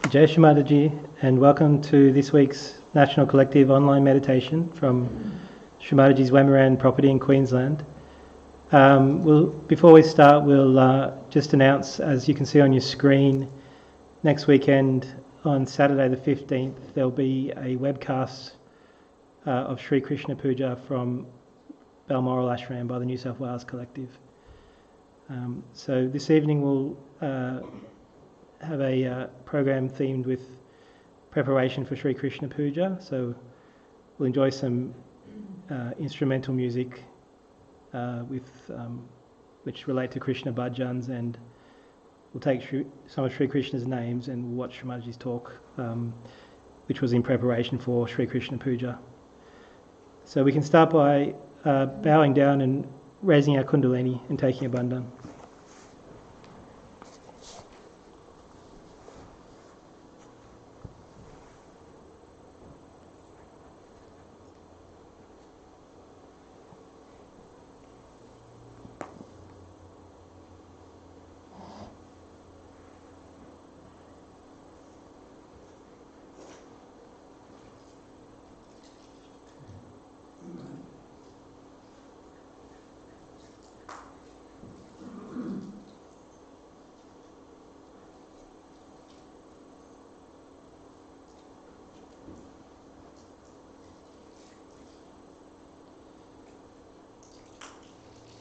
Jai Shri Mataji, and welcome to this week's National Collective Online Meditation from Shri Mataji's Wamrun property in Queensland. Before we start, we'll just announce, as you can see on your screen, next weekend on Saturday the 15th, there'll be a webcast of Shri Krishna Puja from Balmoral Ashram by the New South Wales Collective. So this evening we'll have a program themed with preparation for Shri Krishna Puja. So we'll enjoy some instrumental music which relate to Krishna bhajans, and we'll take some of Shri Krishna's names and we'll watch Shri Mataji's talk, which was in preparation for Shri Krishna Puja. So we can start by bowing down and raising our kundalini and taking a bandhan.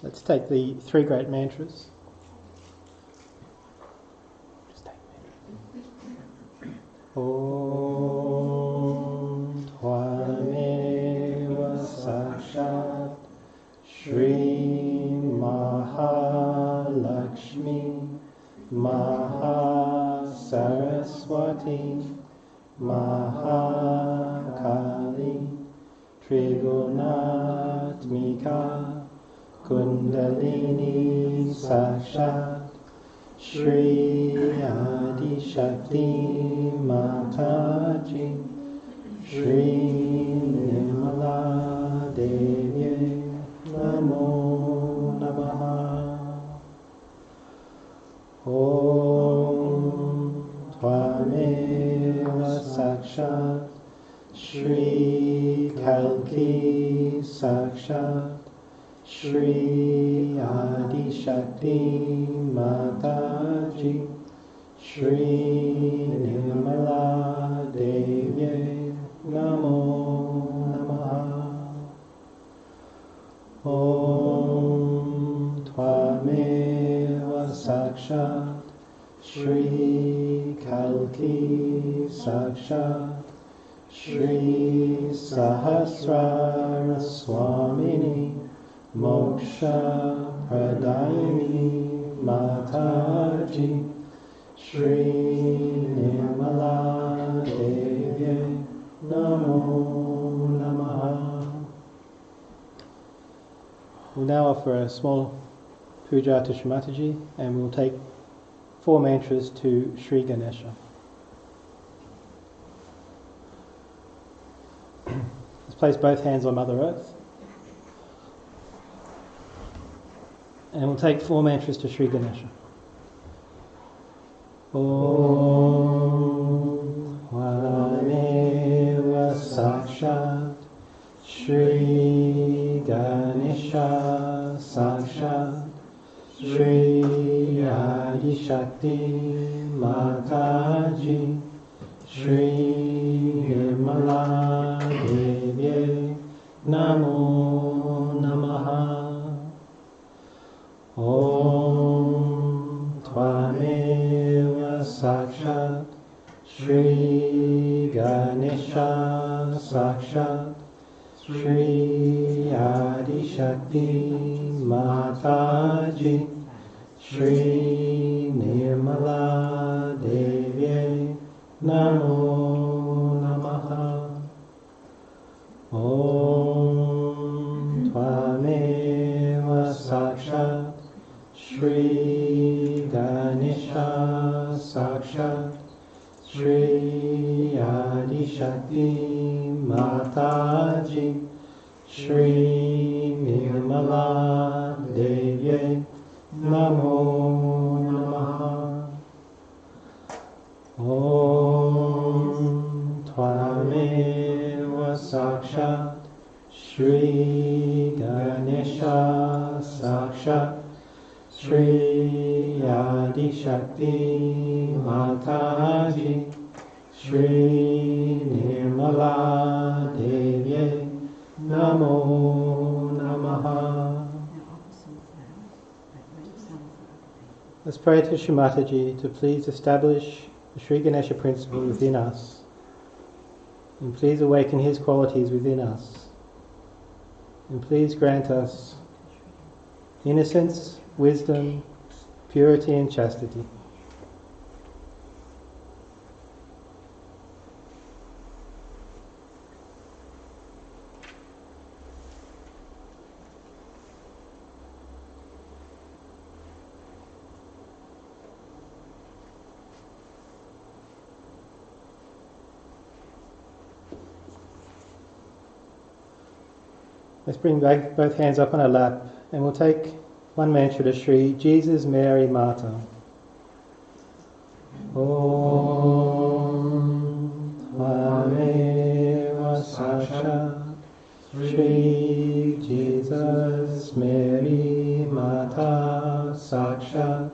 Let's take the three great mantras. Just take mantras. Om Tvameva Sakshat Shri Mahalakshmi Mahasaraswati Mahakali Trigunatmika Kundalini Sakshat Shri Adi Shakti Mataji Shri Nirmala Devi Namo Namaha. Om Tvameva Sakshat Shri Kalki Sakshat Shri Adi Shakti Mataji Shri Nirmala Devi Namo Namaha. Om Tvameva Sakshat Shri Kalki Sakshat Shri Sahasrara Swamini Moksha Pradayini Mataji Shri Nirmala Devi Namo Namaha. We'll now offer a small puja to Shri Mataji, and we'll take 4 mantras to Shri Ganesha. Let's place both hands on Mother Earth. And we'll take 4 mantras to Shri Ganesha. Om Tvameva Sakshat Shri Ganesha Sakshat Shri Adi Shakti Mataji Shri Nirmala Devi Namo Namaha. Om Tvameva Sakshat Shri Ganesha Sakshat Shri Adi Shakti Mataji Shri Nirmala Devi Namo Namaha. Om Tvameva Sakshat Shri Ganesha Sakshat Shri Adi Shakti Mataji Shri Nirmala Devi Namo Namaha. Om Shri Ganesha Sakshat Shri Adi Shakti Mataji Shri Nirmala Devi Namo Namaha. Let's pray to Shri Mataji to please establish the Shri Ganesha principle within us, and please awaken his qualities within us, and please grant us innocence, wisdom, purity and chastity. Let's bring both hands up on our lap, and we'll take one mantra to Shri Jesus Mary Mata. Om Tvameva Sakshat Shri Jesus Mary Mata Sakshat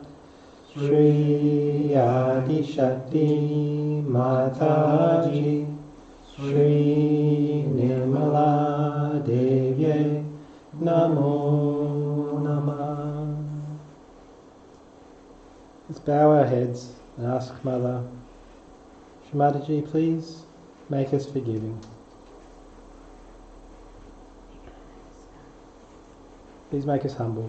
Shri Adi Shakti Mataji Shri Nirmala Devi Namo Namah. Let's bow our heads and ask Mother, Shri Mataji, please make us forgiving. Please make us humble.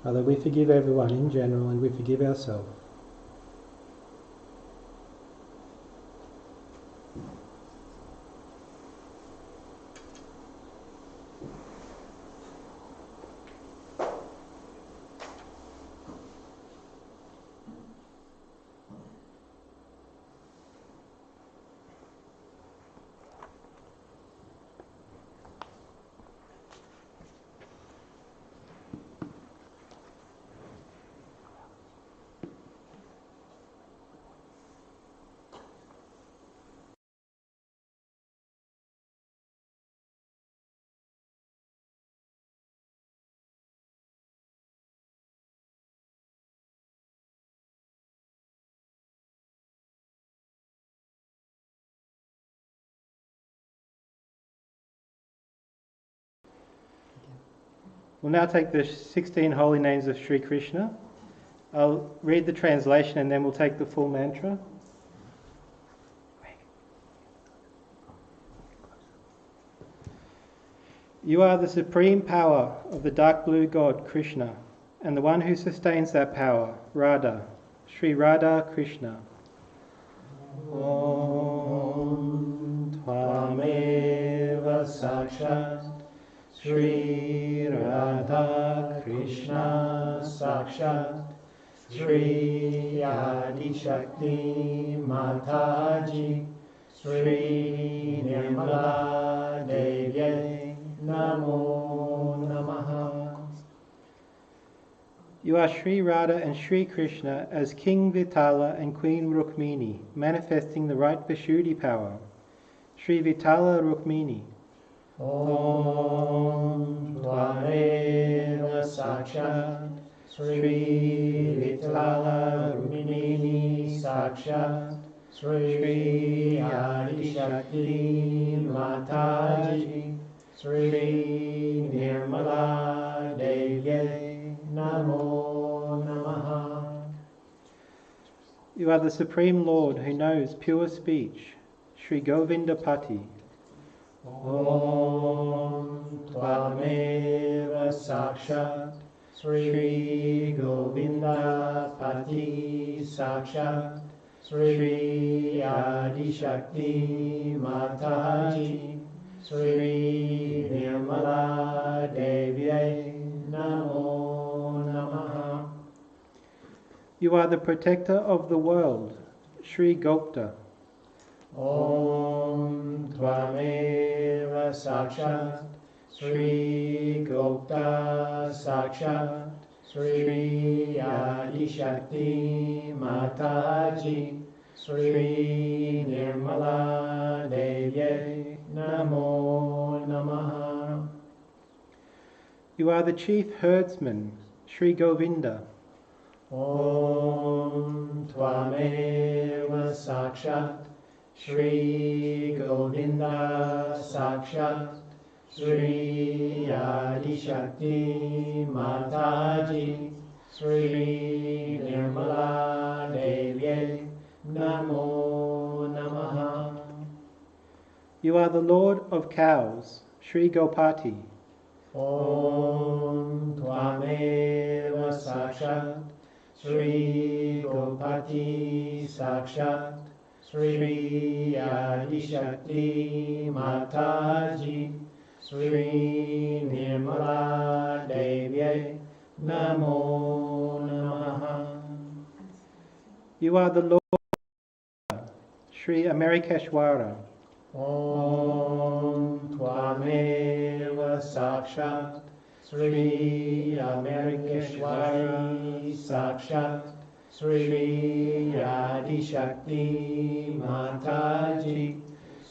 Mother, we forgive everyone in general and we forgive ourselves. We'll now take the 16 holy names of Shri Krishna. I'll read the translation and then we'll take the full mantra. You are the supreme power of the dark blue God, Krishna, and the one who sustains that power, Radha, Shri Radha Krishna. Om Tvameva Sakshat Shri Radha Krishna Sakshat Shri Adi Shakti Mataji Shri Nirmala Devi Namo Namaha. You are Shri Radha and Shri Krishna as King Vitala and Queen Rukmini, manifesting the right Vishuddhi power. Shri Vitala Rukmini. Om Tvameva Sakshat Shri Vitala Rukmini Sakshat Shri Adi Shakti Mataji Shri Nirmala Devi Namo Namaha. You are the Supreme Lord who knows pure speech, Shri Govinda Pati. Om Tvameva Sakshat Shri Govinda Pati Sakshat Shri Adi Shakti Mataji Shri Nirmala Devi Namo Namaha. You are the protector of the world, Shri Gopta. Om Tvameva Sakshat Shri Gopta Sakshat Shri Adi Shakti Mataji, Shri Nirmala Devi, Namo Namaha. You are the chief herdsman, Shri Govinda. Om Tvameva Sakshat, Shri Govinda Sakshat, Shri Adi Shakti Mataji, Shri Nirmala Devi, Namo Namaha. You are the Lord of cows, Shri Gopati. Om Tvameva Sakshat, Shri Gopati Sakshat, Shri Adi Shakti Mataji, Shri Nirmala Devi, Namo Namaha. You are the Lord, Shri Amerikeshwara. Om Tvameva Sakshat, Shri Amerikeshwari Sakshat, Shri Adi Shakti Mataji,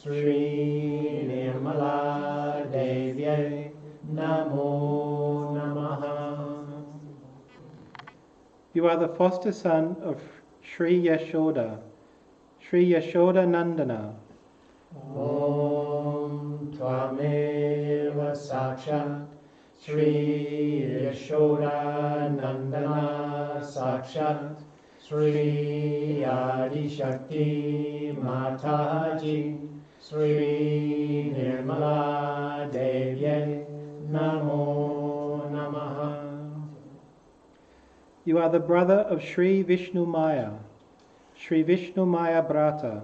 Shri Nirmala Devi, Namo Namaha. You are the foster son of Shri Yashoda, Shri Yashoda Nandana. Om Tvameva Sakshat, Shri Yashoda Nandana Sakshat, Shri Adi Shakti Mataji, Shri Nirmala Devi, Namo Namaha. You are the brother of Shri Vishnu Maya, Shri Vishnu Maya Brata.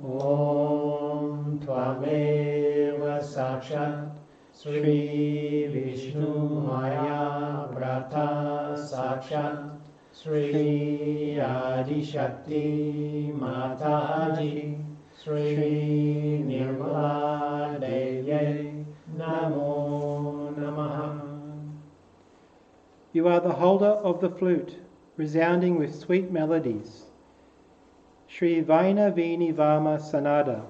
Om Tvameva Sakshat, Shri Vishnu Maya Brata Sakshat, Shri Adi Shakti Mataji, Shri Nirmala Devi, Namo Namaha. You are the holder of the flute, resounding with sweet melodies, Shri Vaina Vini Vama Sanada.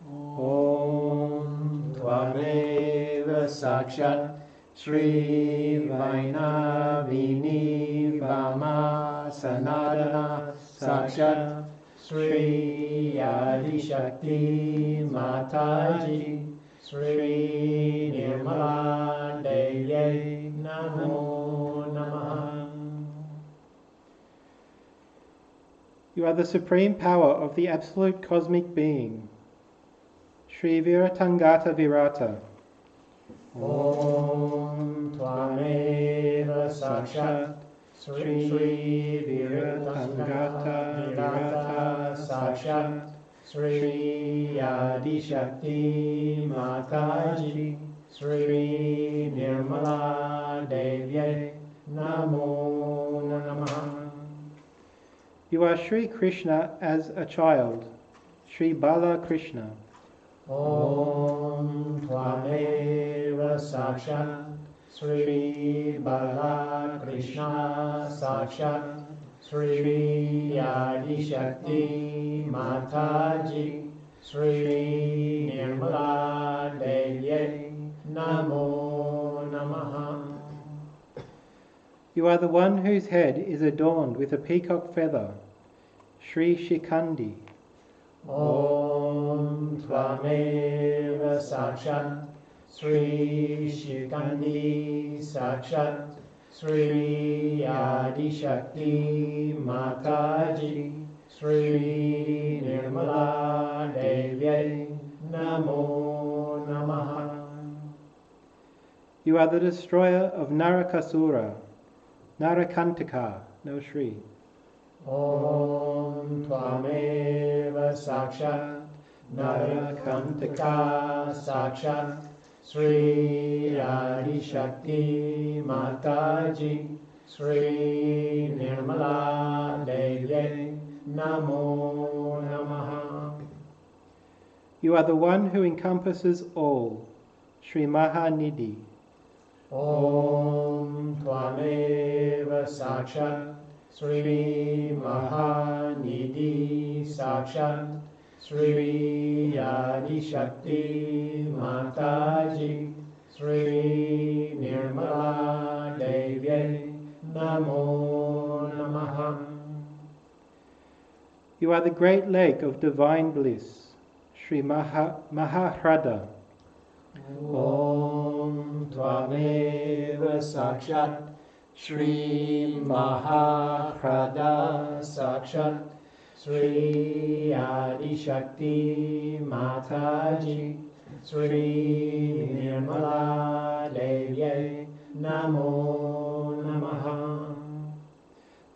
Om Tvameva Sakshat, Shri Vaina Vini Vama Sanadana Sakshat, Shri Adi Shakti Mataji, Shri Nirmala Devi, Namo Namaha. You are the supreme power of the absolute cosmic being, Shri Viratangata Virata. Om Tvameva Sakshat, Shri Viratangata Virata Sakshat, Shri Adi Shakti Mataji, Shri Nirmala Devi, Namo Namaha. You are Shri Krishna as a child, Shri Bala Krishna. Om Tvameva Sakshat, Shri Bala Krishna Sakshat, Shri Adi Shakti Mataji, Shri Nirmala Devi, Namo Namaha. You are the one whose head is adorned with a peacock feather, Shri Shikandi. Om Tvameva Sakshat, Shri Shikandi Sakshat, Shri Adi Shakti Mataji, Shri Nirmala Devi, Namo Namaha. You are the destroyer of Narakasura, Narakantaka, no Shri. Om Tvameva Sakshat, Narakantaka Sakshat, Shri Adi Shakti Mataji, Shri Nirmala Devi, Namo Namaha. You are the one who encompasses all, Shri Mahanidhi. Om Tvameva Sakshat Shri Mahanidhi Sakshat Shri Adi Shakti Mataji Shri Nirmala Devi Namo Namaha. You are the great lake of divine bliss, Shri Mahahrada. Om Tvameva Sakshat Shri Mahahrada Sakshat Shri Adi Shakti Mataji Shri Nirmala Devi Namo Namaha.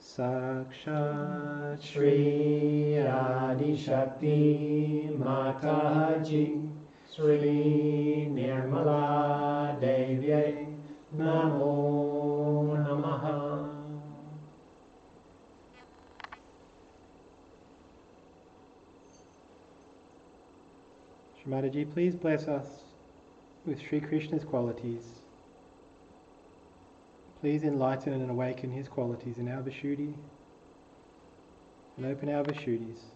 Sakshat Shri Adi Shakti Mataji Shri Nirmala Devi Namo Namaha. Shri Mataji, please bless us with Shri Krishna's qualities. Please enlighten and awaken his qualities in our Vishuddhi and open our Vishuddhis.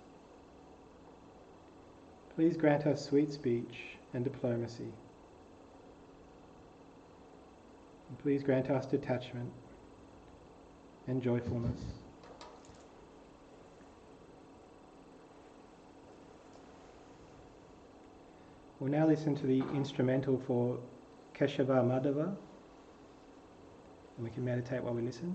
Please grant us sweet speech and diplomacy. And please grant us detachment and joyfulness. We'll now listen to the instrumental for Keshava Madhava, and we can meditate while we listen.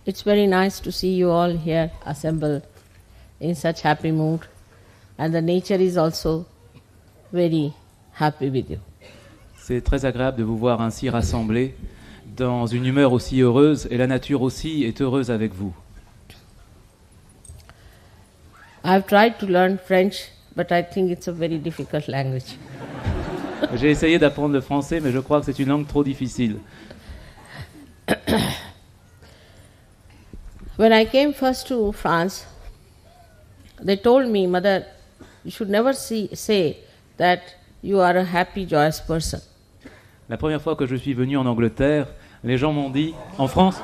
It's very nice to see you all here assembled in such happy mood, and the nature is also very happy with you. C'est très agréable de vous voir ainsi rassemblés dans une humeur aussi heureuse, et la nature aussi est heureuse avec vous. I've tried to learn French, but I think it's a very difficult language. J'ai essayé d'apprendre le français, mais je crois que c'est une langue trop difficile. When I came first to France, they told me, Mother, you should never say that you are a happy, joyous person. La première fois que je suis venu en Angleterre, les gens m'ont dit, en France,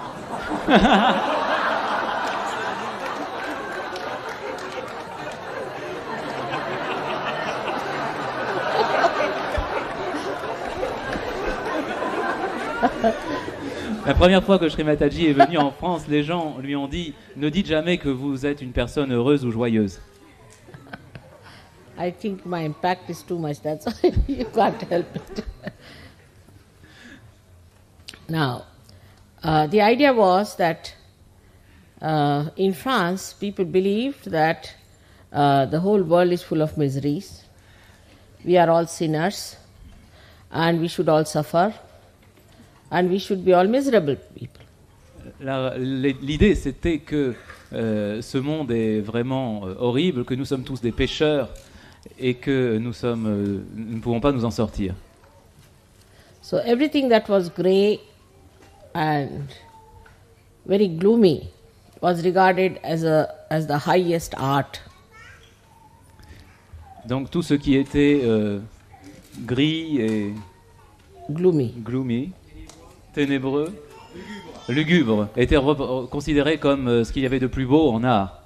la première fois que Shri Mataji est venu en France, les gens lui ont dit « Ne dites jamais que vous êtes une personne heureuse ou joyeuse ». I think my impact is too much, that's why you can't help it. Now, the idea was that in France, people believed that the whole world is full of miseries. We are all sinners, and we should all suffer, and we should be all miserable people. L'idée, c'était que ce monde est vraiment horrible, que nous sommes tous des pécheurs et que nous ne pouvons pas nous en sortir. So everything that was grey and very gloomy was regarded as the highest art. Donc tout ce qui était gris et gloomy, ténébreux, lugubre, était considéré comme ce qu'il y avait de plus beau en art.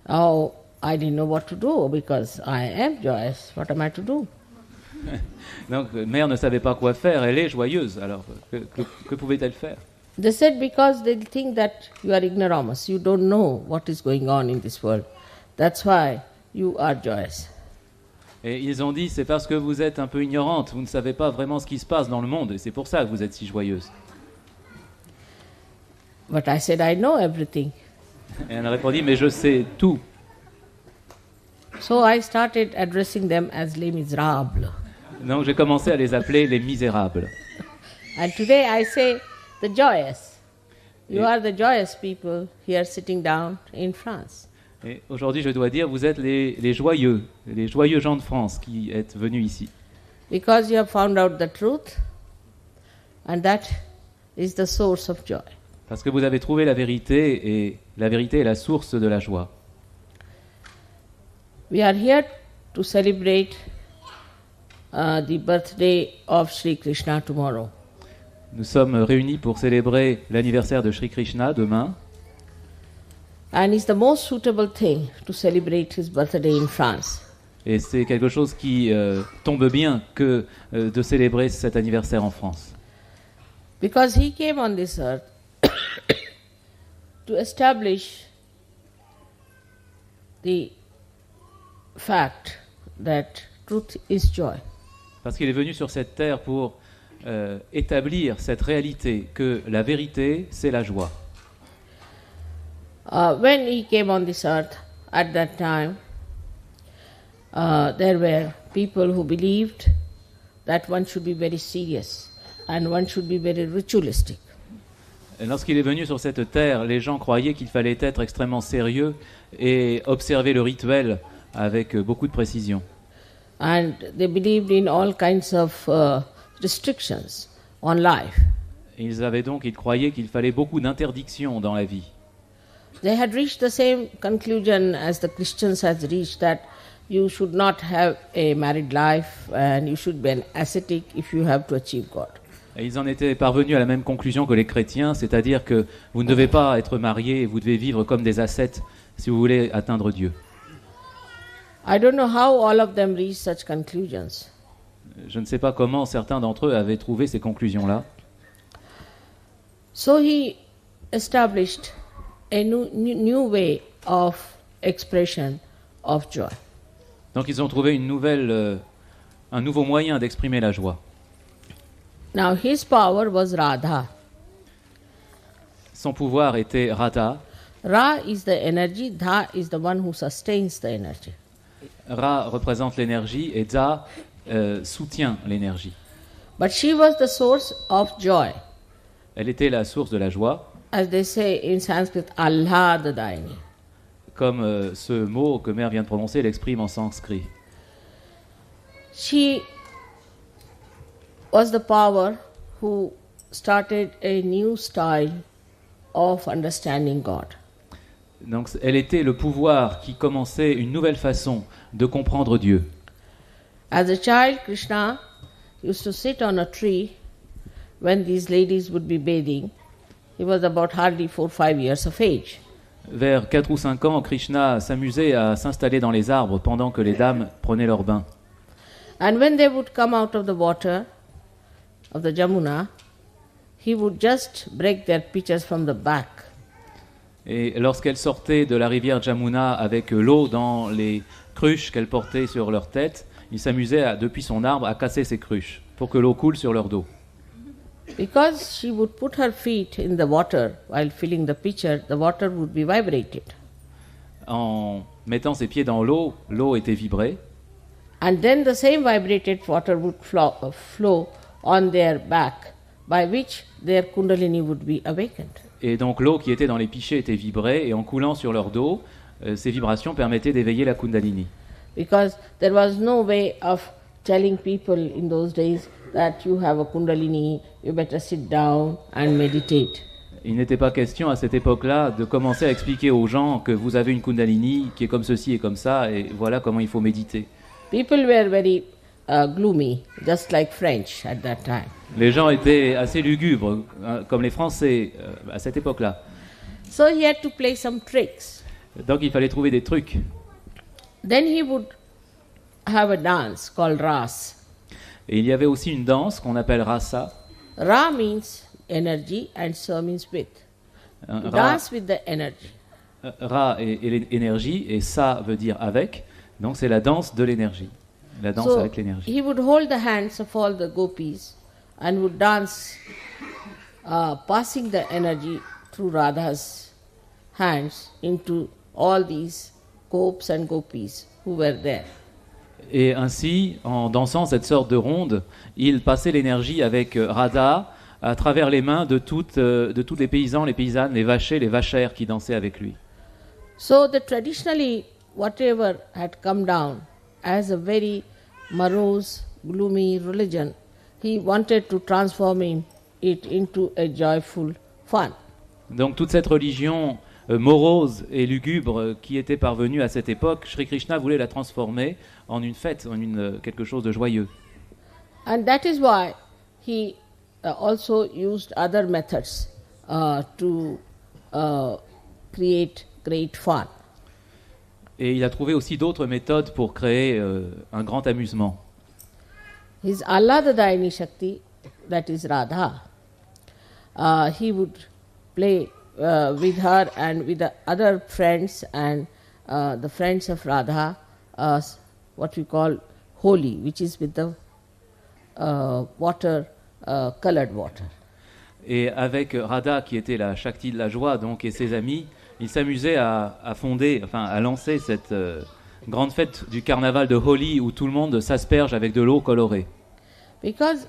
Oh, I didn't know what to do because I am joyous. What am I to do? Donc Mère ne savait pas quoi faire, elle est joyeuse, alors que pouvait-elle faire? They said because they think that you are ignoramus, you don't know what is going on in this world. That's why you are joyous. Et ils ont dit, c'est parce que vous êtes un peu ignorante, vous ne savez pas vraiment ce qui se passe dans le monde, et c'est pour ça que vous êtes si joyeuse. But I said, I know everything. Et elle a répondu, mais je sais tout. So I started addressing them as les misérables. Donc j'ai commencé à les appeler les misérables. And today I say the joyous. You are the joyous people here sitting down in France. Et aujourd'hui, je dois dire, vous êtes les joyeux gens de France qui êtes venus ici. Because you have found out the truth, and that is the source of joy. Parce que vous avez trouvé la vérité, et la vérité est la source de la joie. We are here to celebrate the birthday of Shri Krishna tomorrow. Nous sommes réunis pour célébrer l'anniversaire de Shri Krishna demain. And it's the most suitable thing to celebrate his birthday in France. Et c'est quelque chose qui tombe bien que de célébrer cet anniversaire en France. Because he came on this earth to establish the fact that truth is joy. Parce qu'il est venu sur cette terre pour établir cette réalité que la vérité, c'est la joie. When he came on this earth, at that time, there were people who believed that one should be very serious and one should be very ritualistic. Et lorsqu'il est venu sur cette terre, les gens croyaient qu'il fallait être extrêmement sérieux et observer le rituel avec beaucoup de précision. And they believed in all kinds of restrictions on life. Ils croyaient qu'il fallait beaucoup d'interdictions dans la vie. They had reached the same conclusion as the Christians has reached, that you should not have a married life and you should be an ascetic if you have to achieve God. Et ils en étaient parvenus à la même conclusion que les chrétiens, c'est-à-dire que vous ne devez pas être mariés et vous devez vivre comme des ascètes si vous voulez atteindre Dieu. I don't know how all of them reached such conclusions. Je ne sais pas comment certains d'entre eux avaient trouvé ces conclusions-là. So he established a new way of expression of joy. Donc ils ont trouvé un nouveau moyen d'exprimer la joie. Now his power was Radha. Son pouvoir était Radha. Ra is the energy, Dha is the one who sustains the energy. Ra représente l'énergie et Dha soutient l'énergie. But she was the source of joy. Elle était la source de la joie, As they say in Sanskrit, Allhadadayini. comme ce mot que Mère vient de prononcer l'exprime en sanskrit. She was the power who started a new style of understanding God. Donc elle était le pouvoir qui commençait une nouvelle façon de comprendre Dieu. As a child, Krishna used to sit on a tree when these ladies would be bathing. He was about hardly 4 or 5 years of age. Vers 4 ou 5 ans, Krishna s'amusait à s'installer dans les arbres pendant que les dames prenaient leur bain. And when they would come out of the water of the Jamuna, he would just break their pitchers from the back. Et lorsqu'elles sortaient de la rivière Jamuna avec l'eau dans les cruches qu'elles portaient sur leur tête, il s'amusait depuis son arbre à casser ces cruches pour que l'eau coule sur leur dos. Because she would put her feet in the water while filling the pitcher, the water would be vibrated. En mettant ses pieds dans l'eau, l'eau était vibrée. And then the same vibrated water would flow on their back, by which their kundalini would be awakened. Et donc l'eau qui était dans les pichets était vibrée, et en coulant sur leur dos, ces vibrations permettaient d'éveiller la Kundalini. Because there was no way of telling people in those days that you have a kundalini, you better sit down and meditate. Il n'était pas question à cette époque-là de commencer à expliquer aux gens que vous avez une Kundalini qui est comme ceci et comme ça, et voilà comment il faut méditer. People were very gloomy, just like French at that time. Les gens étaient assez lugubres, comme les Français à cette époque-là. So he had to play some tricks. Donc il fallait trouver des trucs. Then he would have a dance called Ras. Et il y avait aussi une danse qu'on appelle Rasa. Ra means energy and Sa means with. Dance with the energy. Ra est l'énergie et Sa veut dire avec. Donc c'est la danse de l'énergie. La danse So avec l'énergie. he would hold the hands of all the gopis and would dance, passing the energy through Radha's hands into all these gopis and gopis who were there. Et ainsi, en dansant cette sorte de ronde, il passait l'énergie avec Radha à travers les mains de tous les paysans, les paysannes, les vachers, les vachères qui dansaient avec lui. So that traditionally, whatever had come down as a very morose, gloomy religion, he wanted to transform it into a joyful fun. Donc toute cette religion morose et lugubre qui était parvenue à cette époque, Shri Krishna voulait la transformer en une fête, en quelque chose de joyeux. And that is why he also used other methods to create great fun. Et il a trouvé aussi d'autres méthodes pour créer un grand amusement. His Allhadadayini Shakti, that is Radha, he would play with her and with the other friends and the friends of Radha, what we call Holi, which is with the water, colored water. Et avec Radha, qui était la Shakti de la joie, donc, et ses amis, il s'amusait à lancer cette grande fête du carnaval de Holi où tout le monde s'asperge avec de l'eau colorée. Because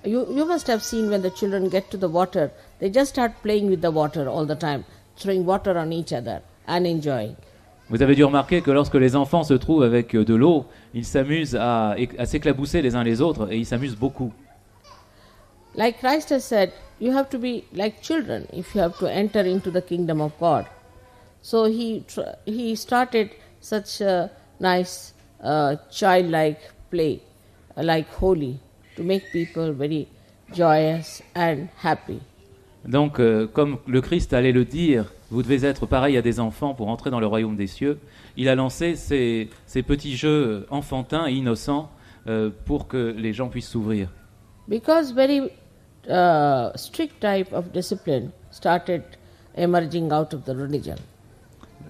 you must have seen when the children get to the water, they just start playing with the water all the time, throwing water on each other and enjoying. Vous avez dû remarquer que lorsque les enfants se trouvent avec de l'eau, ils s'amusent à s'éclabousser les uns les autres et ils s'amusent beaucoup. Like Christ has said, you have to be like children if you have to enter into the kingdom of God. So he started such a nice childlike play, like Holi, to make people very joyous and happy. Donc, comme le Christ allait le dire, vous devez être pareil à des enfants pour entrer dans le royaume des cieux. Il a lancé ces petits jeux enfantins et innocents pour que les gens puissent s'ouvrir. Because very strict type of discipline started emerging out of the religion.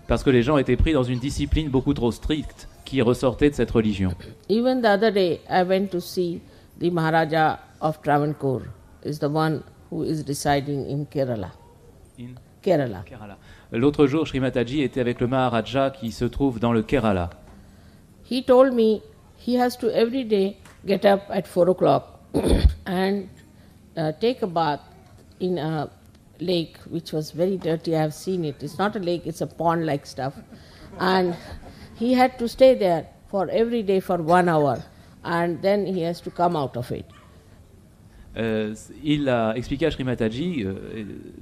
Parce que les gens étaient pris dans une discipline beaucoup trop stricte qui ressortait de cette religion. Even the other day, I went to see the Maharaja of Travancore, is the one who is residing in Kerala. Kerala. Kerala. L'autre jour, Shri Mataji était avec le Maharaja qui se trouve dans le Kerala. He told me he has to every day get up at 4 o'clock and take a bath in a lake which was very dirty. I have seen it. It's not a lake, it's a pond-like stuff. And he had to stay there for every day for 1 hour and then he has to come out of it. Il a expliqué à Shri Mataji,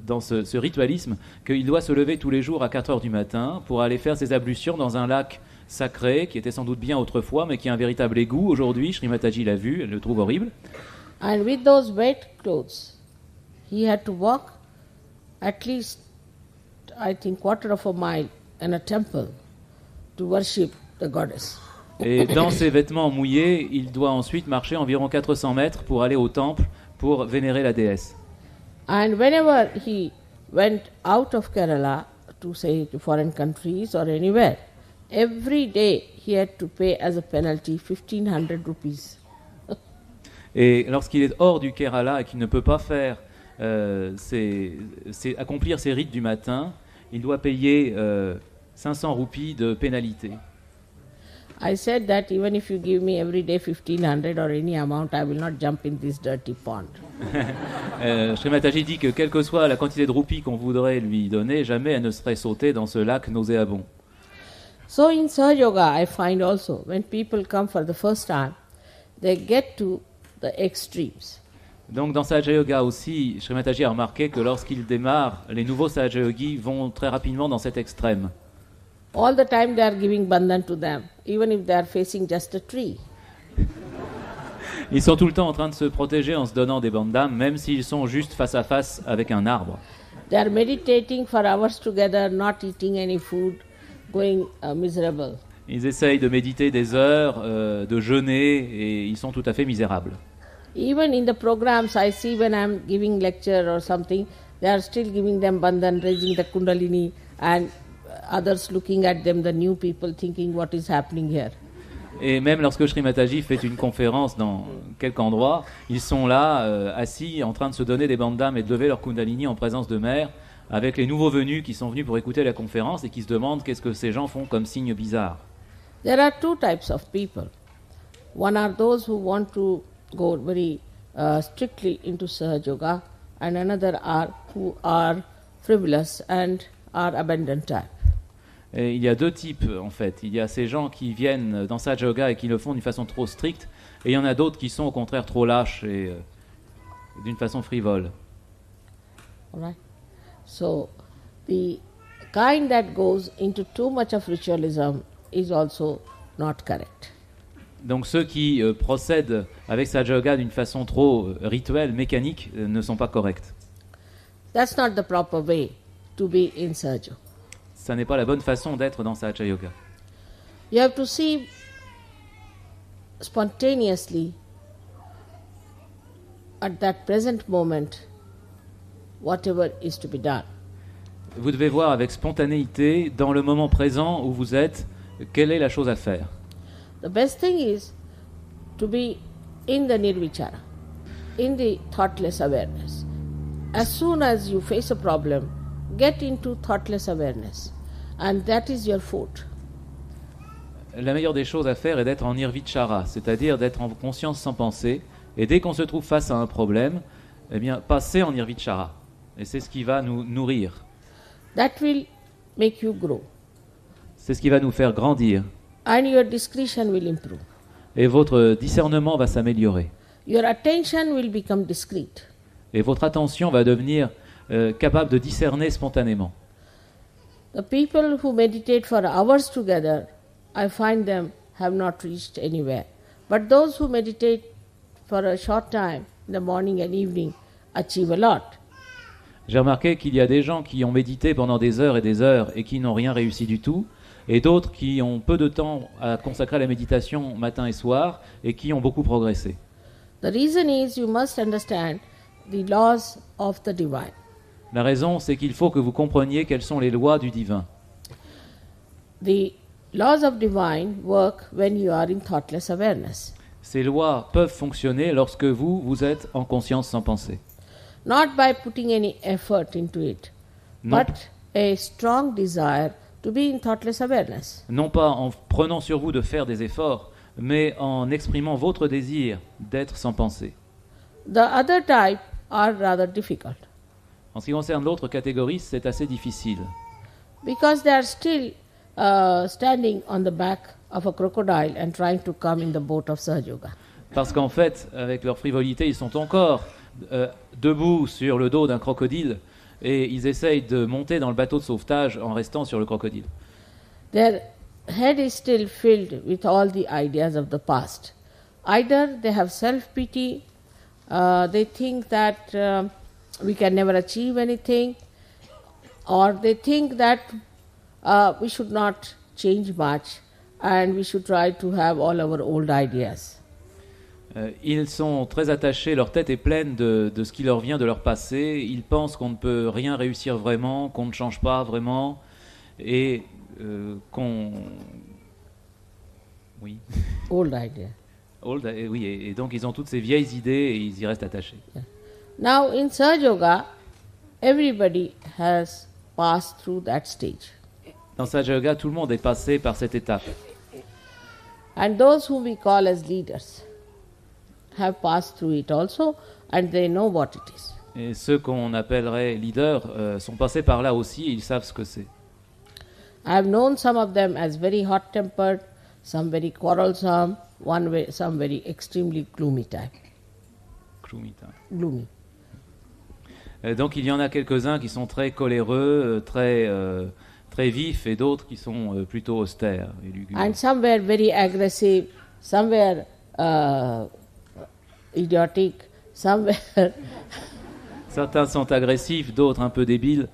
dans ce ritualisme, qu'il doit se lever tous les jours à 4 heures du matin pour aller faire ses ablutions dans un lac sacré, qui était sans doute bien autrefois, mais qui a un véritable égout. Aujourd'hui, Shri Mataji l'a vu, elle le trouve horrible. And with those wet clothes, he had to walk at least, I think, 1/4 of a mile in a temple to worship the goddess. Et dans ses vêtements mouillés, il doit ensuite marcher environ 400 mètres pour aller au temple pour vénérer la déesse. And whenever he went out of Kerala to say to foreign countries or anywhere, every day he had to pay as a penalty 1,500 rupees. Et lorsqu'il est hors du Kerala et qu'il ne peut pas faire accomplir ses rites du matin, il doit payer 500 roupies de pénalité. I said that even if you give me every day 1,500 or any amount, I will not jump in this dirty pond. Shri Mataji dit que quelle que soit la quantité de roupies qu'on voudrait lui donner, jamais elle ne serait sautée dans ce lac nauséabond. So in Sahaja Yoga, I find also when people come for the first time, they get to the extremes. Donc dans Sahaja Yoga aussi, Shri Mataji a remarqué que lorsqu'ils démarrent, les nouveaux Sahaja Yogis vont très rapidement dans cet extrême. All the time they are giving bandhan to them, even if they are facing just a tree. Ils sont tout le temps en train de se protéger en se donnant des bandhams, même s'ils sont juste face à face avec un arbre. They are meditating for hours together, not eating any food, going miserable. Ils essayent de méditer des heures, de jeûner, et ils sont tout à fait misérables. Even in the programs I see when I am giving lecture or something, they are still giving them bandhan, raising the kundalini, and others looking at them, the new people, thinking what is happening here. Et même lorsque Shri Mataji fait une conférence dans quelque endroit, ils sont là, assis, en train de se donner des bandhams et de lever leur kundalini en présence de mère, avec les nouveaux venus qui sont venus pour écouter la conférence et qui se demandent qu'est-ce que ces gens font comme signe bizarre. There are two types of people. One are those who want to go very strictly into Sahaja Yoga, and another are who are frivolous and are abandoned type. Et il y a deux types en fait. Il y a ces gens qui viennent dans Sahaja Yoga et qui le font d'une façon trop stricte, et il y en a d'autres qui sont au contraire trop lâches et d'une façon frivole. All right. So the kind that goes into too much of ritualism is also not correct. Donc ceux qui procèdent avec Sahaja Yoga d'une façon trop rituelle, mécanique, ne sont pas corrects. That's not the proper way to be in Sahaja. Ça n'est pas la bonne façon d'être dans Sahaja Yoga. You have to see spontaneously at that present moment whatever is to be done. Vous devez voir avec spontanéité, dans le moment présent où vous êtes, quelle est la chose à faire. The best thing is to be in the nirvichara, in the thoughtless awareness. As soon as you face a problem, get into thoughtless awareness, and that is your food. La meilleure des choses à faire est d'être en nirvichara, c'est-à-dire d'être en conscience sans pensée, et dès qu'on se trouve face à un problème, eh bien, passer en nirvichara. Et c'est ce qui va nous nourrir. That will make you grow. C'est ce qui va nous faire grandir. And your discretion will improve. Et votre discernement va s'améliorer. Your attention will become discreet. Et votre attention va devenir capable de discerner spontanément. The people who meditate for hours together, I find them have not reached anywhere. But those who meditate for a short time in the morning and evening achieve a lot. J'ai remarqué qu'il y a des gens qui ont médité pendant des heures et qui n'ont rien réussi du tout, et d'autres qui ont peu de temps à consacrer à la méditation matin et soir et qui ont beaucoup progressé. The reason is you must understand the laws of the divine. La raison, c'est qu'il faut que vous compreniez quelles sont les lois du divin. The laws of divine work when you are in thoughtless awareness. Ces lois peuvent fonctionner lorsque vous êtes en conscience sans pensée. Not by putting any effort into it, but a strong desire to be in thoughtless awareness. Non pas en prenant sur vous de faire des efforts, mais en exprimant votre désir d'être sans pensée. The other type are rather difficult En ce qui concerne l'autre catégorie, c'est assez difficile. because they are still standing on the back of a crocodile and trying to come in the boat of Sahaja Yoga. Parce qu'en fait, avec leur frivolité, ils sont encore debout sur le dos d'un crocodile et ils essayent de monter dans le bateau de sauvetage en restant sur le crocodile. Their head is still filled with all the ideas of the past. Either they have self-pity, they think that we can never achieve anything, or they think that we should not change much and we should try to have all our old ideas. Ils sont très attachés, leur tête est pleine de ce qui leur vient de leur passé. Ils pensent qu'on ne peut rien réussir vraiment, qu'on ne change pas vraiment et qu'on... Oui. Old idea. Oui, et donc ils ont toutes ces vieilles idées et ils y restent attachés. Now in Sahaja Yoga, everybody has passed through that stage. Dans Sahaja Yoga, tout le monde est passé par cette étape. And those whom we call as leaders have passed through it also, and they know what it is. Et ceux qu'on appellerait leaders sont passés par là aussi et ils savent ce que c'est. I have known some of them as very hot-tempered, some very quarrelsome, some very extremely gloomy type. Gloomy. Donc il y en a quelques-uns qui sont très coléreux, très vifs, et d'autres qui sont plutôt austères et lugubres. And some were very aggressive, some were idiotic, some were Certains sont agressifs, d'autres un peu débiles.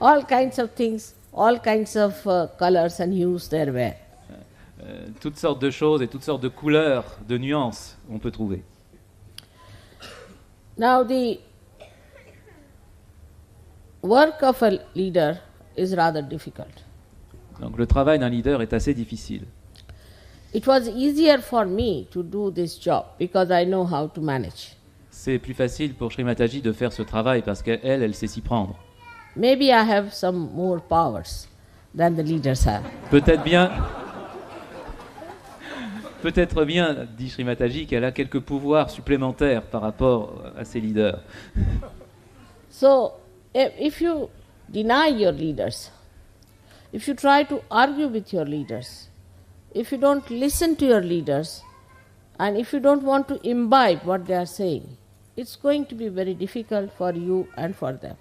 all kinds of things, all kinds of colors and hues there were. Toutes sortes de choses et toutes sortes de couleurs, de nuances on peut trouver. Now the work of a leader is rather difficult. Donc le travail d'un leader est assez difficile. It was easier for me to do this job because I know how to manage. C'est plus facile pour Shri Mataji de faire ce travail parce qu'elle sait s'y prendre. Maybe I have some more powers than the leaders have. Peut-être bien, dit Shri Mataji, qu'elle a quelques pouvoirs supplémentaires par rapport à ses leaders. So, if you deny your leaders, if you try to argue with your leaders, if you don't listen to your leaders, and if you don't want to imbibe what they are saying, it's going to be very difficult for you and for them.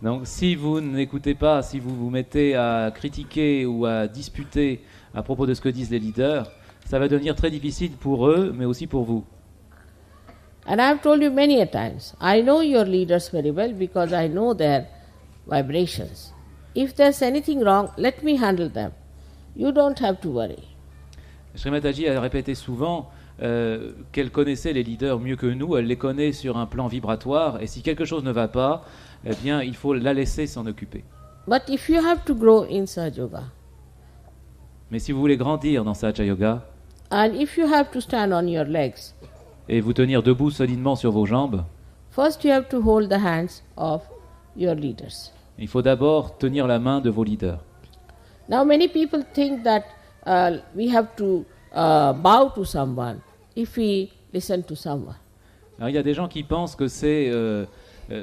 Donc si vous n'écoutez pas, si vous vous mettez à critiquer ou à disputer à propos de ce que disent les leaders, ça va devenir très difficile pour eux, mais aussi pour vous. And I have told you many a times, I know your leaders very well because I know their vibrations. If there's anything wrong, let me handle them. You don't have to worry. Shri Mataji a répété souvent qu'elle connaissait les leaders mieux que nous, elle les connaît sur un plan vibratoire, et si quelque chose ne va pas, eh bien, il faut la laisser s'en occuper. But if you have to grow in Sahaja Yoga, Mais si vous voulez grandir dans Sahaja Yoga, and if you have to stand on your legs, et vous tenir debout solidement sur vos jambes, first you have to hold the hands of your leaders. il faut d'abord tenir la main de vos leaders. Now many people think that we have to bow to someone if we listen to someone. Alors, il y a des gens qui pensent que c'est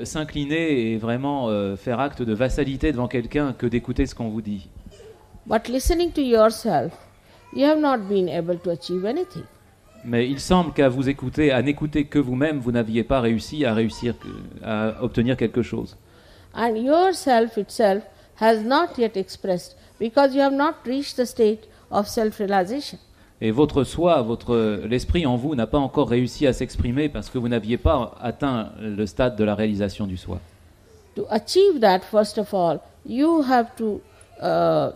s'incliner et vraiment faire acte de vassalité devant quelqu'un que d'écouter ce qu'on vous dit. But listening to yourself, you have not been able to achieve anything. Mais il semble qu'à vous écouter, à n'écouter que vous-même, vous n'aviez pas réussi à obtenir quelque chose. And yourself itself has not yet expressed because you have not reached the state of self-realization. Et votre soi, l'esprit en vous n'a pas encore réussi à s'exprimer parce que vous n'aviez pas atteint le stade de la réalisation du soi. To achieve that, first of all, you have to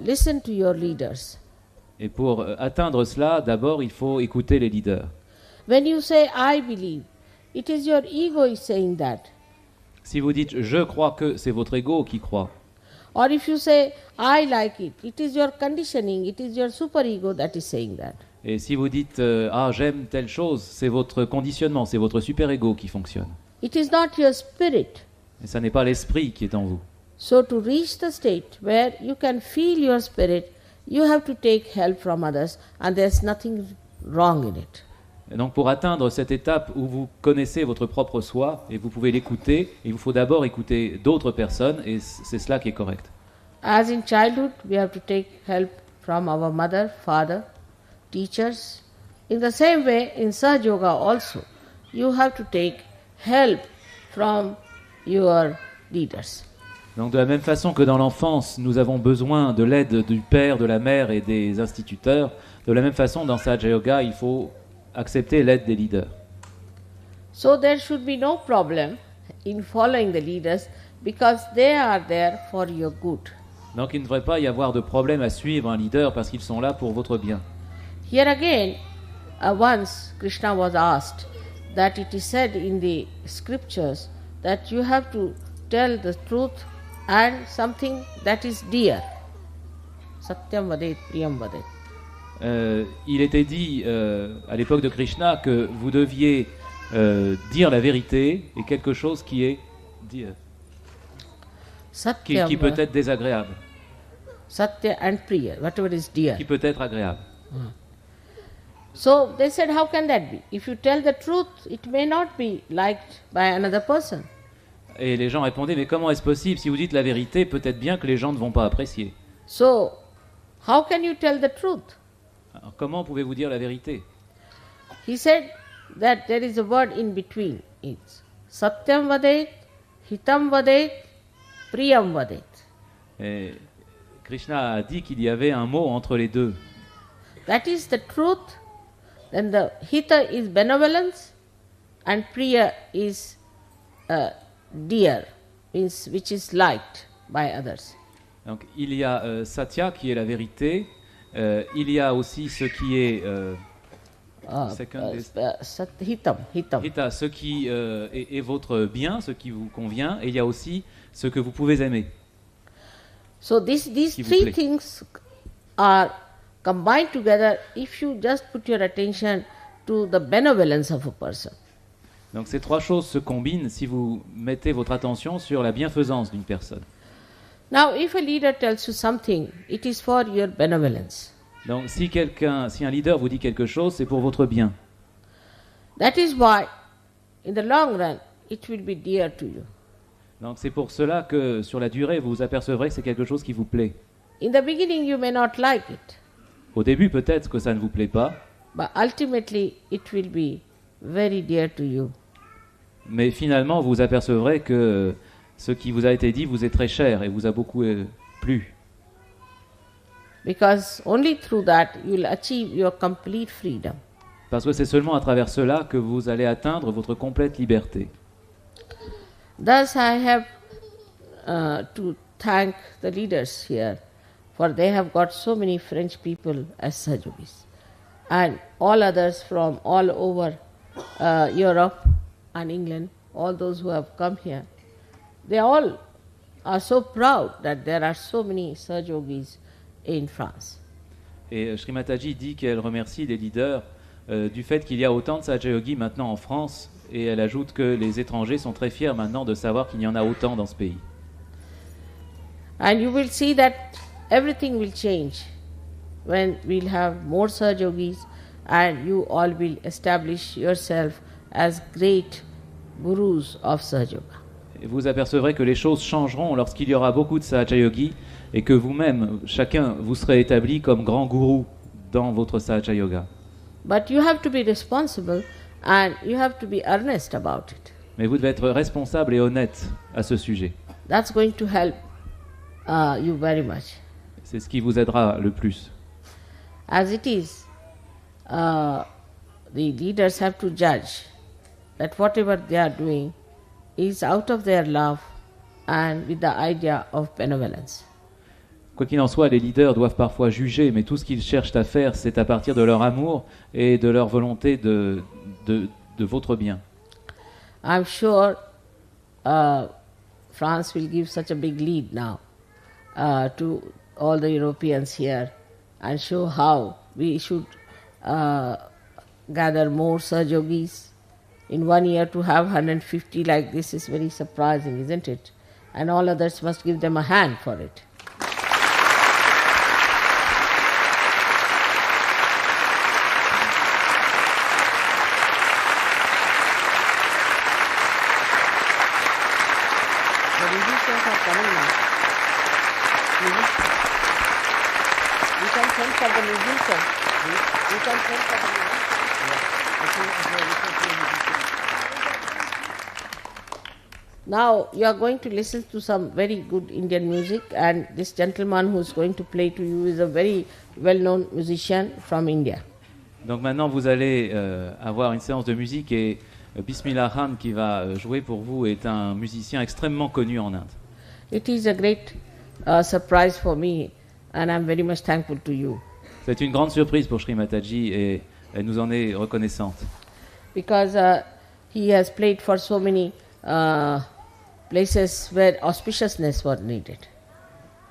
listen to your leaders. Et pour atteindre cela, d'abord, il faut écouter les leaders. When you say, I believe, it is your ego is saying that. Si vous dites « je crois que », c'est votre ego qui croit. Or if you say, I like it, it is your conditioning, it is your superego that is saying that. Et si vous dites « ah, j'aime telle chose », c'est votre conditionnement, c'est votre super-ego qui fonctionne. It is not your spirit. Et ça n'est pas l'esprit qui est en vous. So to reach the state where you can feel your spirit, you have to take help from others, and there's nothing wrong in it. Et donc pour atteindre cette étape où vous connaissez votre propre soi et vous pouvez l'écouter, il vous faut d'abord écouter d'autres personnes et c'est cela qui est correct. As in childhood, we have to take help from our mother, father, teachers. In the same way, in Sahaja Yoga also, you have to take help from your leaders. Donc de la même façon que dans l'enfance, nous avons besoin de l'aide du père, de la mère et des instituteurs, de la même façon dans Sahaja Yoga, il faut accepter l'aide des leaders. So there should be no problem in following the leaders because they are there for your good. Donc il ne devrait pas y avoir de problème à suivre un leader parce qu'ils sont là pour votre bien. Here again, once Krishna was asked that it is said in the scriptures that you have to tell the truth and something that is dear. Satyam vadet priyam vadet. Il était dit à l'époque de Krishna que vous deviez dire la vérité et quelque chose qui est qui peut être désagréable. Satya and priya, whatever is dear. Qui peut être agréable. So they said, how can that be? If you tell the truth, it may not be liked by another person. Et les gens répondaient, mais comment est-ce possible? Si vous dites la vérité, peut-être bien que les gens ne vont pas apprécier. So, how can you tell the truth? Alors, comment pouvez-vous dire la vérité? He said that there is a word in between. It's satyam vadet, hitam vadet, priyam vadet. Et Krishna a dit qu'il y avait un mot entre les deux. That is the truth. Then the hita is benevolence and priya is dear, means which is liked by others. Donc il y a satya qui est la vérité, il y a aussi ce qui est hitam. Hita, ce qui est votre bien, ce qui vous convient, et il y a aussi ce que vous pouvez aimer. So these three things are combined together if you just put your attention to the benevolence of a person. Donc ces trois choses se combinent si vous mettez votre attention sur la bienfaisance d'une personne. Now if a leader tells you something, it is for your benevolence. Donc si un leader vous dit quelque chose, c'est pour votre bien. That is why in the long run it will be dear to you. Donc c'est pour cela que sur la durée vous vous apercevrez que c'est quelque chose qui vous plaît. In the beginning you may not like it. Au début peut-être que ça ne vous plaît pas. But ultimately it will be very dear to you. Mais finalement vous vous apercevrez que ce qui vous a été dit vous est très cher et vous a beaucoup plu. Because only through that you will achieve your complete freedom. Parce que c'est seulement à travers cela que vous allez atteindre votre complète liberté. Thus I have to thank the leaders here, for they have got so many French people as Sahajogis, and all others from all over Europe and England, all those who have come here. They all are so proud that there are so many Sahajogis in France. Et Shri Mataji dit qu'elle remercie les leaders du fait qu'il y a autant de Sahaja Yogis maintenant en France, et elle ajoute que les étrangers sont très fiers maintenant de savoir qu'il y en a autant dans ce pays. And you will see that everything will change when we'll have more Sahaja Yogis and you all will establish yourself as great gurus of Sahaja Yoga. Et vous apercevrez que les choses changeront lorsqu'il y aura beaucoup de Sahaja Yogis et que vous-même, chacun, vous serez établi comme grand gourou dans votre Sahaja Yoga. But you have to be responsible and you have to be earnest about it. Mais vous devez être responsable et honnête à ce sujet. That's going to help you very much. C'est ce qui vous aidera le plus. As it is, the leaders have to judge that whatever they are doing is out of their love and with the idea of benevolence. Quoi qu'il en soit, les leaders doivent parfois juger, mais tout ce qu'ils cherchent à faire, c'est à partir de leur amour et de leur volonté de votre bien. I'm sure France will give such a big lead now to all the Europeans here and show how we should gather more Sahajogis In 1 year to have 150 like this is very surprising, isn't it? And all others must give them a hand for it. The musicians are coming now. You can send for the musicians. You can send for the musicians. Now you are going to listen to some very good Indian music, and this gentleman who is going to play to you is a very well-known musician from India. Donc maintenant vous allez avoir une séance de musique et Bismillah Khan qui va jouer pour vous est un musicien extrêmement connu en Inde. It is a great surprise for me, and I am very much thankful to you. C'est une grande surprise pour Shri Mataji et elle nous en est reconnaissante. Because he has played for so many places where auspiciousness was needed.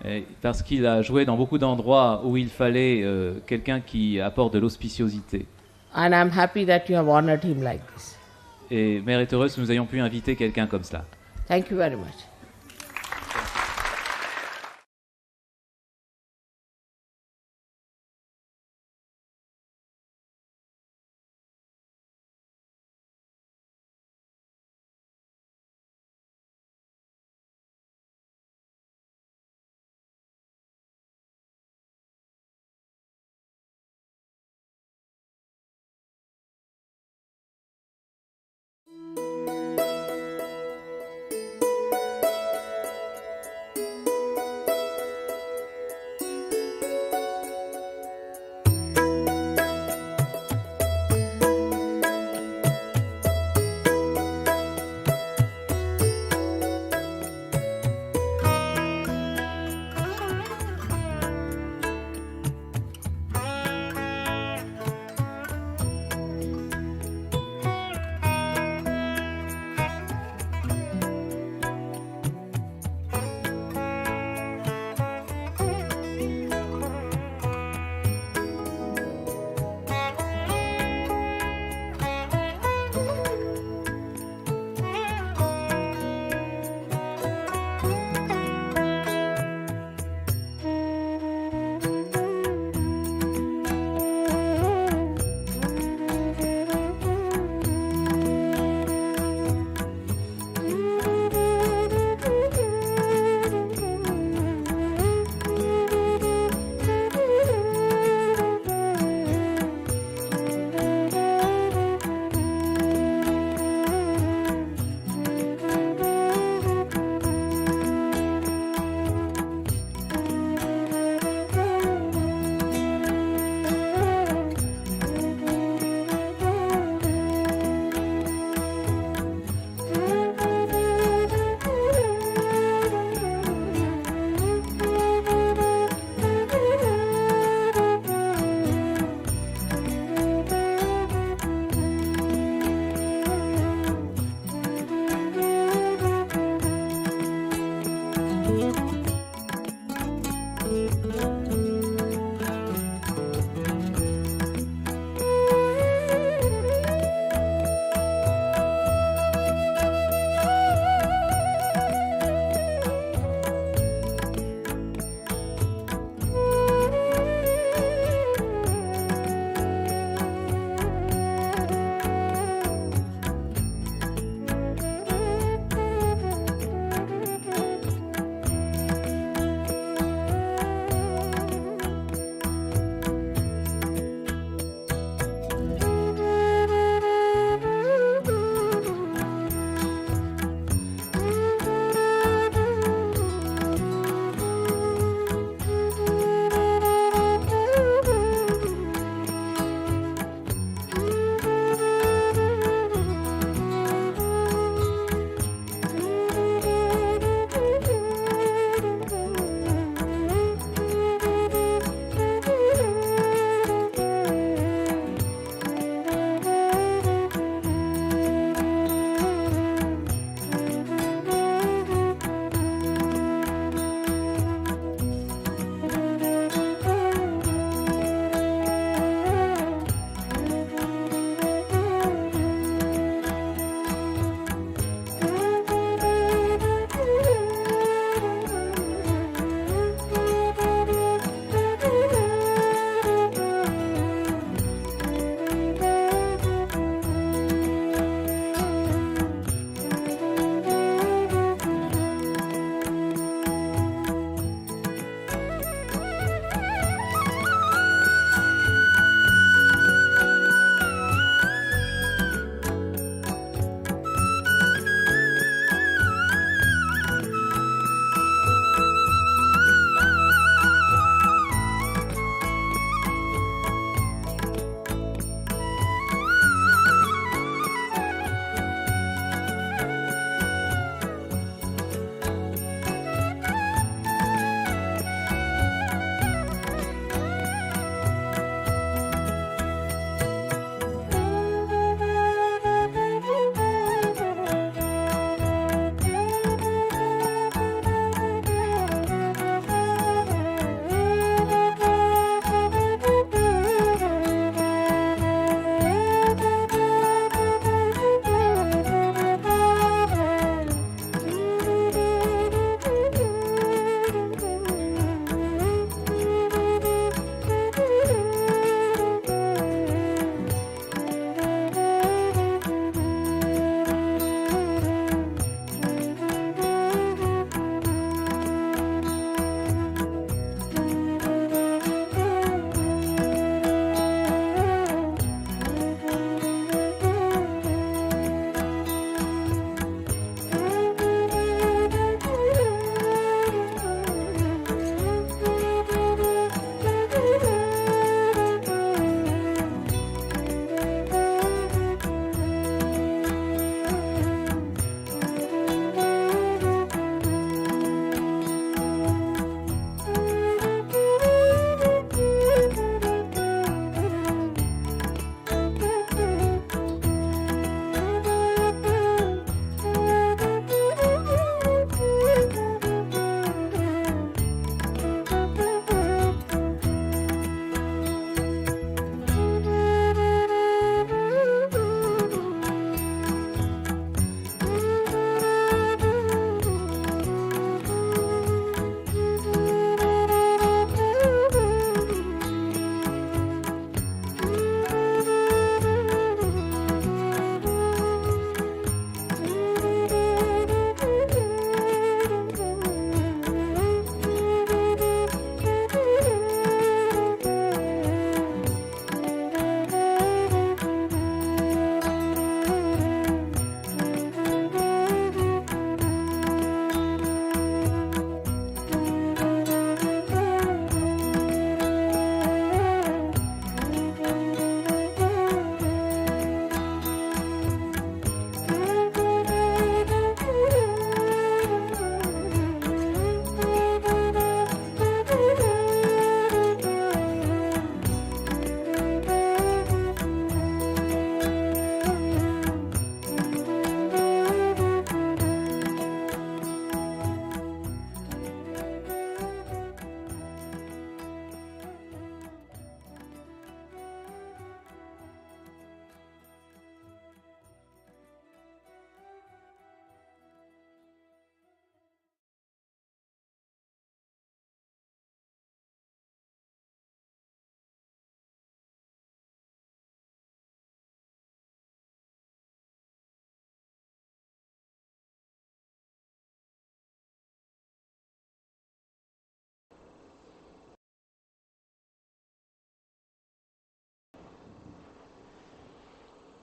Et parce qu'il a joué dans beaucoup d'endroits où il fallait quelqu'un qui apporte de l'auspiciosité. And I'm happy that you have honored him like this. Et Mère est heureuse que nous ayons pu inviter quelqu'un comme cela. Thank you very much.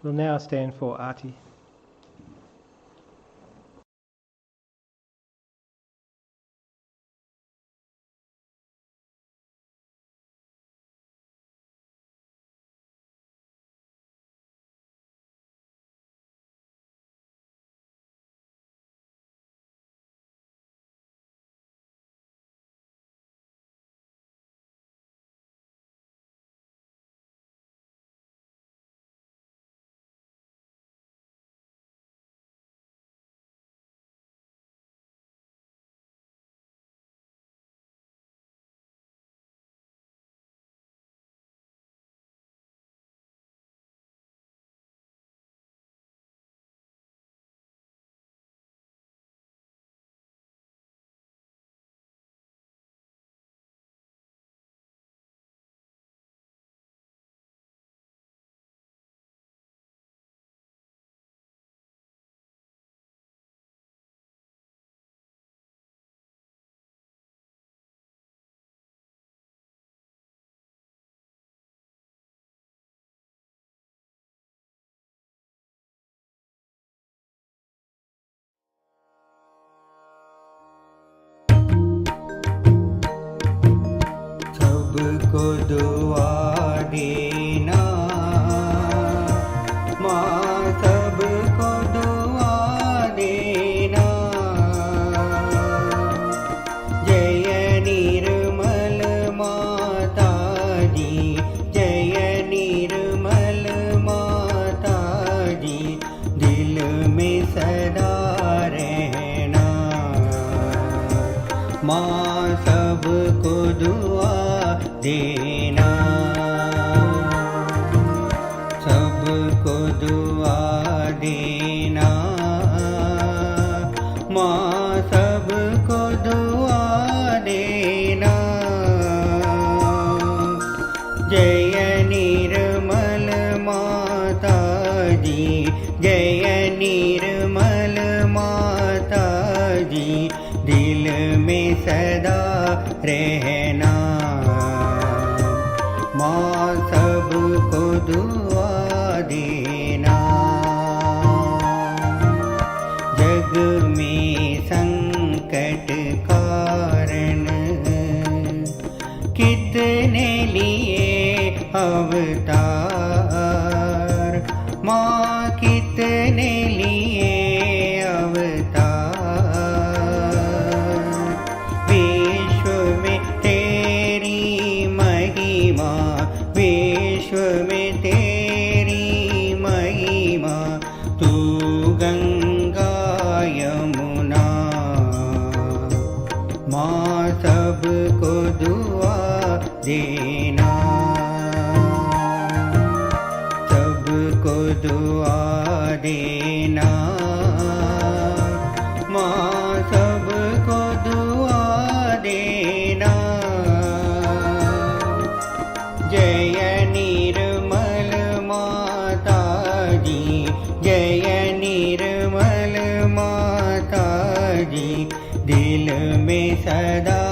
We'll now stand for aarti. सबको दुआ देना माँ, सबको दुआ देना। जय निर्मल माता जी, जय निर्मल माता जी, दिल में सदा रहना। माँ सबको दुआ देना, सबको दुआ देना। माँ सबको दुआ देना। जय निर्मल माता जी, जय निर्मल माता जी, दिल में सदा रहना। माँ सबको दुआ देना। जग में संकट कारण कितने लिए अवतार, माँ कितने लिए अवतार। विश्व में तेरी महिमा, विश्व में तेरी महिमा, तू गंगा यमुना। माँ सबको दुआ देना, सबको दुआ देना। माँ सबको दुआ देना। जय निर्मल माता जी, जय निर्मल माता जी, दिल में सदा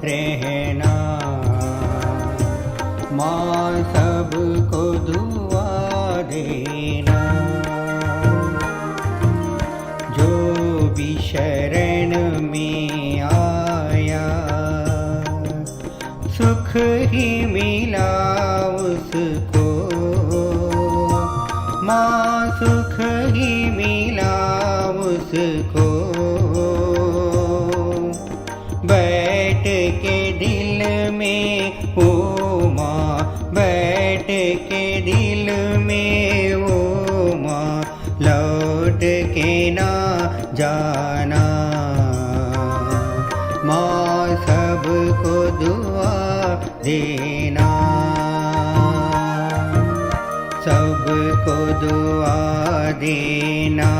रहना। माँ सबको दुआ देना। जो भी शरण में आया, सुख ही मिला उसको। माँ सुख ही मिला उसको। बैठ के दिल में ओ माँ, बैठ के दिल में ओ माँ, लौट के ना जाना। माँ सबको दुआ देना, सबको दुआ देना।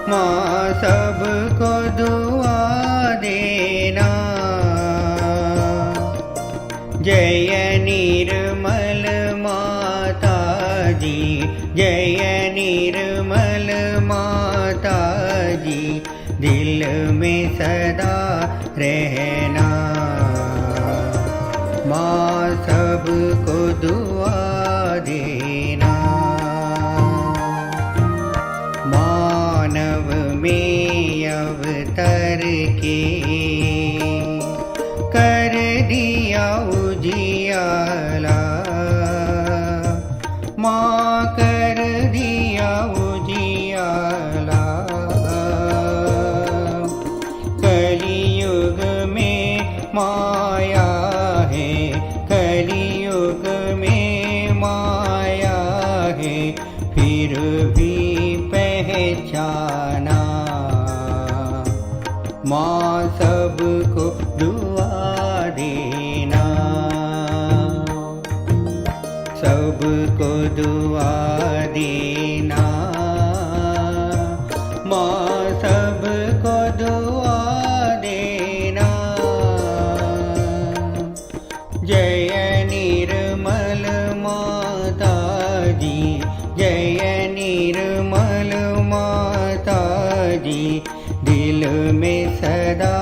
माँ सबको दुआ देना। जय निर्मल माता जी, जय निर्मल माता जी, दिल में सदा रहना। माँ सबको दुआ देना। आना, माँ सबको दुआ देना, सबको दुआ देना, माँ सबको दुआ देना। जय निर्मल माता जी, जय निर्मल माता जी, दिल में सदा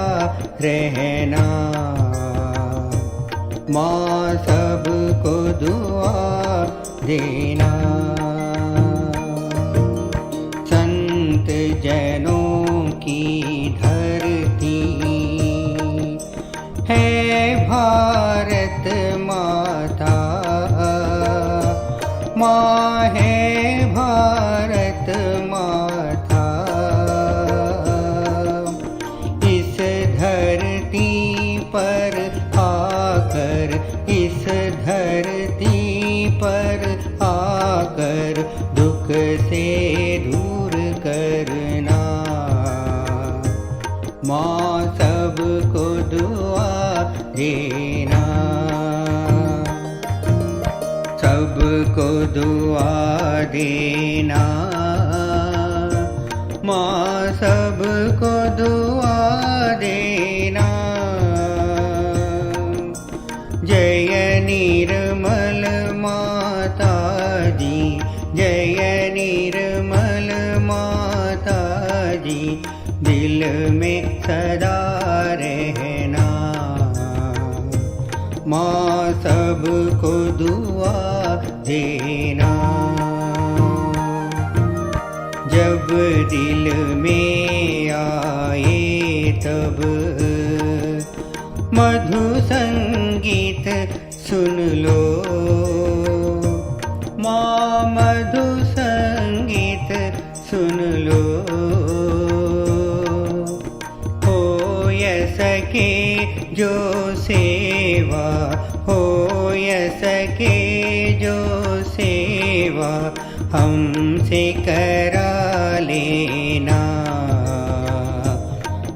रहना, माँ सबको दुआ देना। संत जनों की धरती है भारत माता, माँ है भारत माता। इस धरती पर आकर, इस धरती पर आकर दुख से दूर करना, माँ सबको दुआ देना, सबको दुआ देना, माँ सबको दुआ देना। जय निर्मल माता जी, जय निर्मल माता जी, दिल में सदा रहना, माँ सबको दुआ देना। जब दिल में आए तब मधु संगीत सुन लो, माँ मधु संगीत सुन लो। हो सके जो सेवा, हो सके जो सेवा, हमसे करा लेना,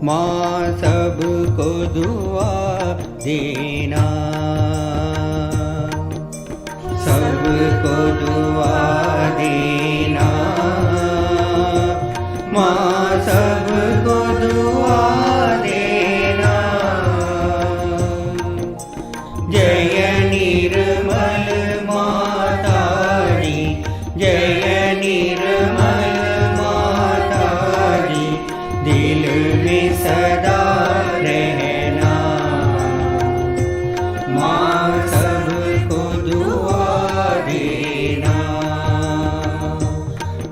माँ सबको दुआ देना, सबको दुआ देना, माँ सबको दुआ देना। जय निर्मल माता जी, जय निर्मल माता जी, दिल में सदा रहना, माँ सबको दुआ देना,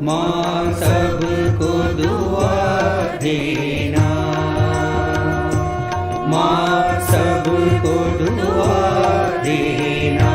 माँ सबको दुआ देना, माँ सबको दुआ देना।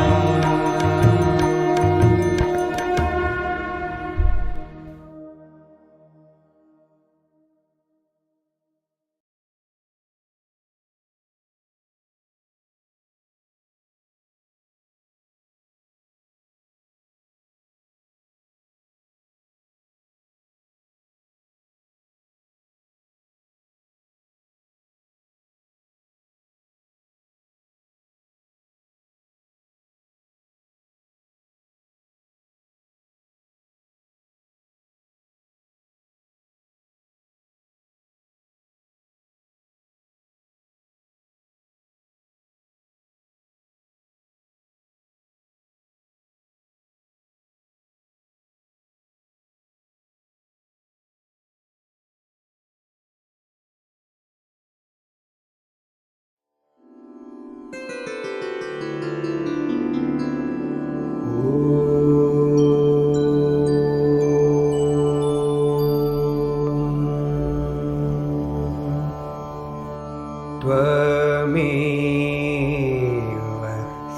त्वमेव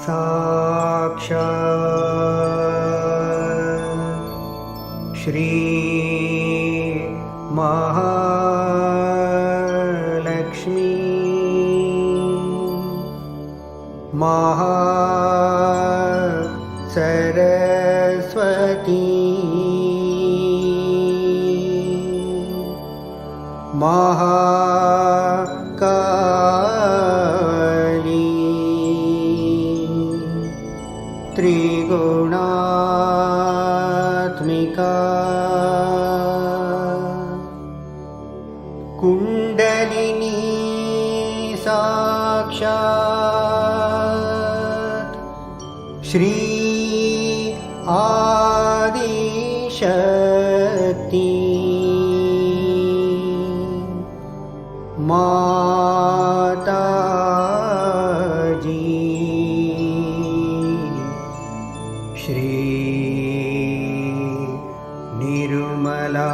साक्षात् श्री महालक्ष्मी महासरस्वती महाकाली त्रिगुणात्मिका कुण्डलिनी साक्षात् श्री आदिशक्ति माताजी श्री निर्मला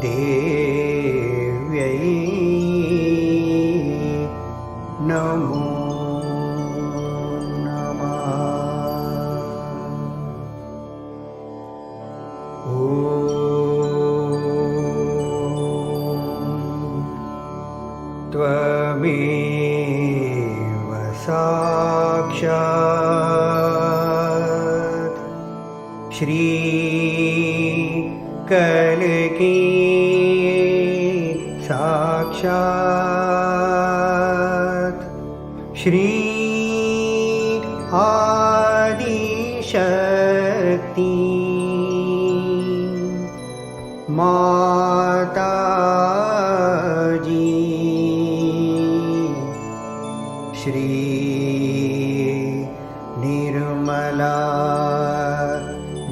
देव्यै नमो नमः। त्वमेव साक्षात् श्री कल्की साक्षात् श्री आदिशक्ति माताजी श्री निर्मला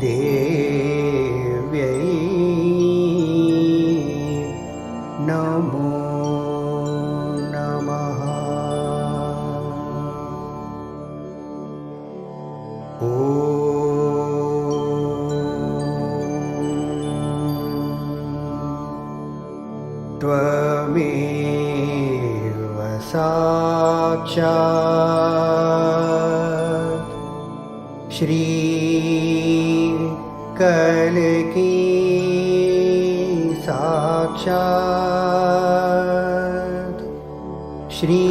देव्यै नमो नमः। त्वमेव साक्षात् श्री कल्की साक्षात् श्री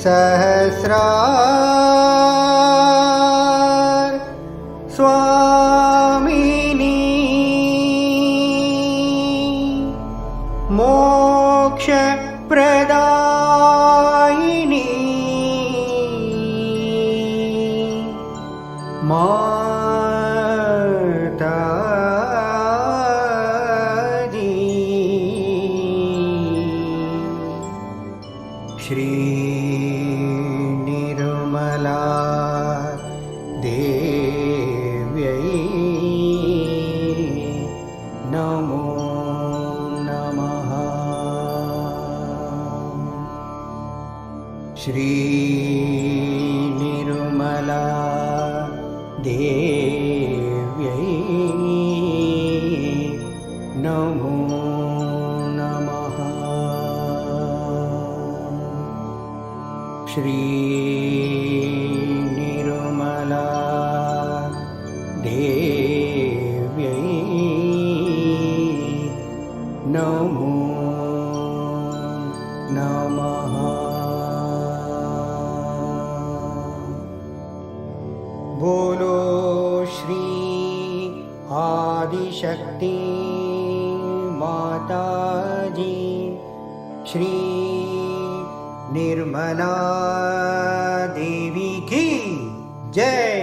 सहस्रार स्वामिनी मोक्ष प्रदायिनी माताजी श्री निर्मला देव्यै नमो नमः। श्री निर्मला देव्यै नमो नमः। श्री निर्मला देव्यै नमो नमः। बोलो श्री आदिशक्ति माताजी श्री निर्मला देवी की जय।